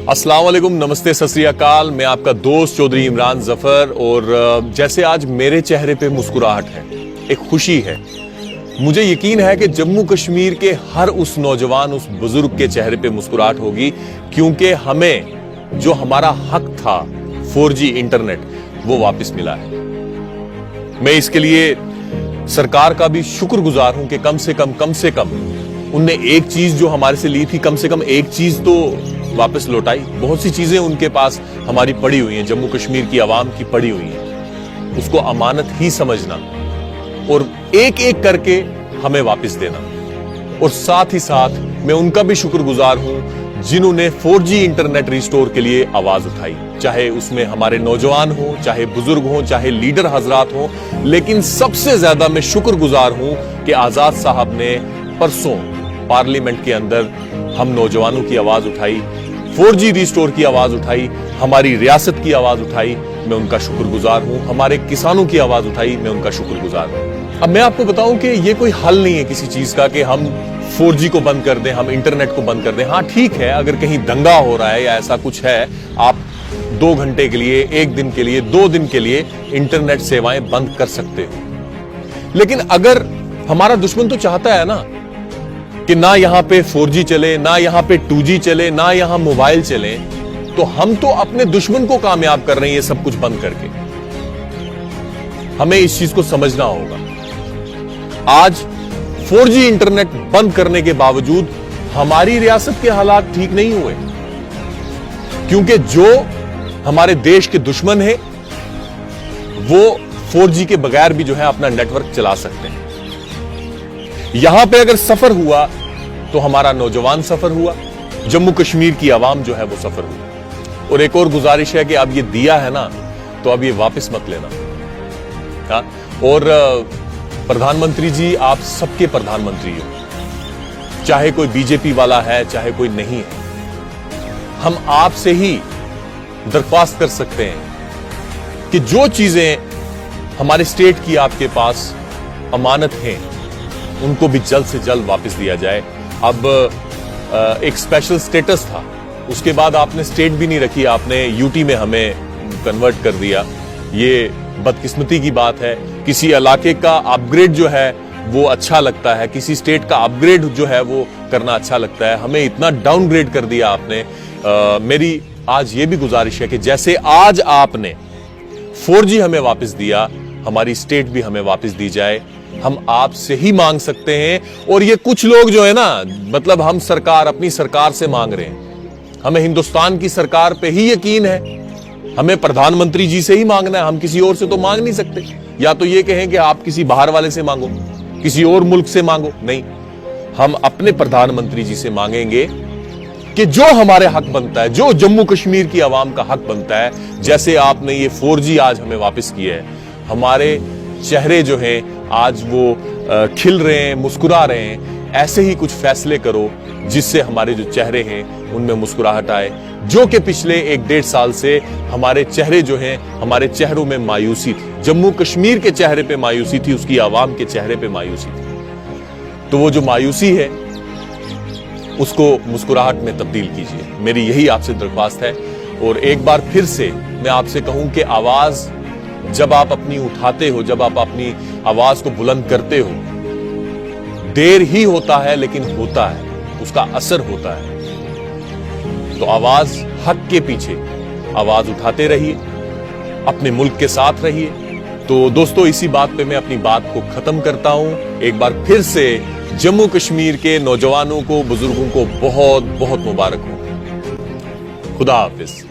अस्सलाम वालेकुम, नमस्ते, सत श्री अकाल। मैं आपका दोस्त चौधरी इमरान जफर। और जैसे आज मेरे चेहरे पे मुस्कुराहट है, एक खुशी है, मुझे यकीन है कि जम्मू कश्मीर के हर उस नौजवान, उस बुजुर्ग के चेहरे पे मुस्कुराहट होगी, क्योंकि हमें जो हमारा हक था 4G इंटरनेट, वो वापस मिला है। मैं इसके लिए सरकार का भी शुक्रगुजार हूं कि कम से कम उनने एक चीज जो हमारे से ली थी, कम से कम एक चीज तो वापस लौटाई। बहुत सी चीजें उनके पास हमारी पड़ी हुई हैं, जम्मू कश्मीर की आवाम की पड़ी हुई हैं, उसको अमानत ही समझना और एक एक करके हमें वापस देना। और साथ ही साथ मैं उनका भी शुक्रगुजार हूं जिन्होंने 4G इंटरनेट रिस्टोर के लिए आवाज उठाई, चाहे उसमें हमारे नौजवान हो, चाहे बुजुर्ग हो, चाहे लीडर हजरात हो। लेकिन सबसे ज्यादा मैं शुक्रगुजार हूं कि आजाद साहब ने परसों पार्लियामेंट के अंदर हम नौजवानों की आवाज उठाई, 4G रिस्टोर की आवाज उठाई, हमारी रियासत की आवाज उठाई, मैं उनका शुक्रगुजार हूं। हमारे किसानों की आवाज उठाई, मैं उनका शुक्रगुजार हूं। अब मैं आपको बताऊं कि ये कोई हल नहीं है किसी चीज का कि हम 4G को बंद कर दें, हम इंटरनेट को बंद कर दें। हाँ ठीक है, अगर कहीं दंगा हो रहा है या ऐसा कुछ है, आप 2 घंटे के लिए, 1 दिन के लिए, 2 दिन के लिए इंटरनेट सेवाएं बंद कर सकते हो। लेकिन अगर हमारा दुश्मन तो चाहता है ना कि ना यहां पे 4G चले, ना यहां पे 2G चले, ना यहां मोबाइल चले, तो हम तो अपने दुश्मन को कामयाब कर रहे हैं ये सब कुछ बंद करके। हमें इस चीज को समझना होगा। आज 4G इंटरनेट बंद करने के बावजूद हमारी रियासत के हालात ठीक नहीं हुए, क्योंकि जो हमारे देश के दुश्मन है वो 4G के बगैर भी जो है अपना नेटवर्क चला सकते हैं। यहां पे अगर सफर हुआ तो हमारा नौजवान सफर हुआ, जम्मू कश्मीर की आवाम जो है वो सफर हुई। और एक और गुजारिश है कि अब ये दिया है ना, तो अब ये वापस मत लेना। हाँ? और प्रधानमंत्री जी, आप सबके प्रधानमंत्री हो, चाहे कोई बीजेपी वाला है, चाहे कोई नहीं है। हम आपसे ही दरख्वास्त कर सकते हैं कि जो चीजें हमारे स्टेट की आपके पास अमानत हैं, उनको भी जल्द से jल्द वापस दिया जाए। अब एक स्पेशल स्टेटस था, उसके बाद आपने स्टेट भी नहीं रखी, आपने यूटी में हमें कन्वर्ट कर दिया। ये बदकिस्मती की बात है। किसी इलाके का अपग्रेड जो है वो अच्छा लगता है, किसी स्टेट का अपग्रेड जो है वो करना अच्छा लगता है, हमें इतना डाउनग्रेड कर दिया आपने। मेरी आज ये भी गुजारिश है कि जैसे आज आपने 4G हमें वापस दिया, हमारी स्टेट भी हमें वापस दी जाए। हम आपसे ही मांग सकते हैं। और ये कुछ लोग जो है ना, मतलब हम सरकार, अपनी सरकार से मांग रहे हैं। हमें हिंदुस्तान की सरकार पे ही यकीन है, हमें प्रधानमंत्री जी से ही मांगना है, हम किसी और से तो मांग नहीं सकते। या तो ये कहें कि आप किसी बाहर वाले से मांगो, किसी और मुल्क से मांगो, नहीं, हम अपने प्रधानमंत्री जी से मांगेंगे कि जो हमारे हक बनता है, जो जम्मू कश्मीर की आवाम का हक बनता है, जैसे आपने ये 4G आज हमें वापस किया है, हमारे चेहरे जो हैं आज वो खिल रहे हैं, मुस्कुरा रहे हैं, ऐसे ही कुछ फैसले करो जिससे हमारे जो चेहरे हैं उनमें मुस्कुराहट आए। जो कि पिछले 1-1.5 साल से हमारे चेहरे जो हैं, हमारे चेहरों में मायूसी थी, जम्मू कश्मीर के चेहरे पे मायूसी थी, उसकी आवाम के चेहरे पे मायूसी थी। तो वो जो मायूसी है उसको मुस्कुराहट में तब्दील कीजिए, मेरी यही आपसे दरख्वास्त है। और एक बार फिर से मैं आपसे कहूं कि आवाज जब आप अपनी उठाते हो, जब आप अपनी आवाज को बुलंद करते हो, देर ही होता है लेकिन होता है, उसका असर होता है। तो आवाज हक के पीछे आवाज उठाते रहिए, अपने मुल्क के साथ रहिए। तो दोस्तों, इसी बात पे मैं अपनी बात को खत्म करता हूं। एक बार फिर से जम्मू कश्मीर के नौजवानों को, बुजुर्गों को बहुत बहुत मुबारक हो। खुदा हाफिज।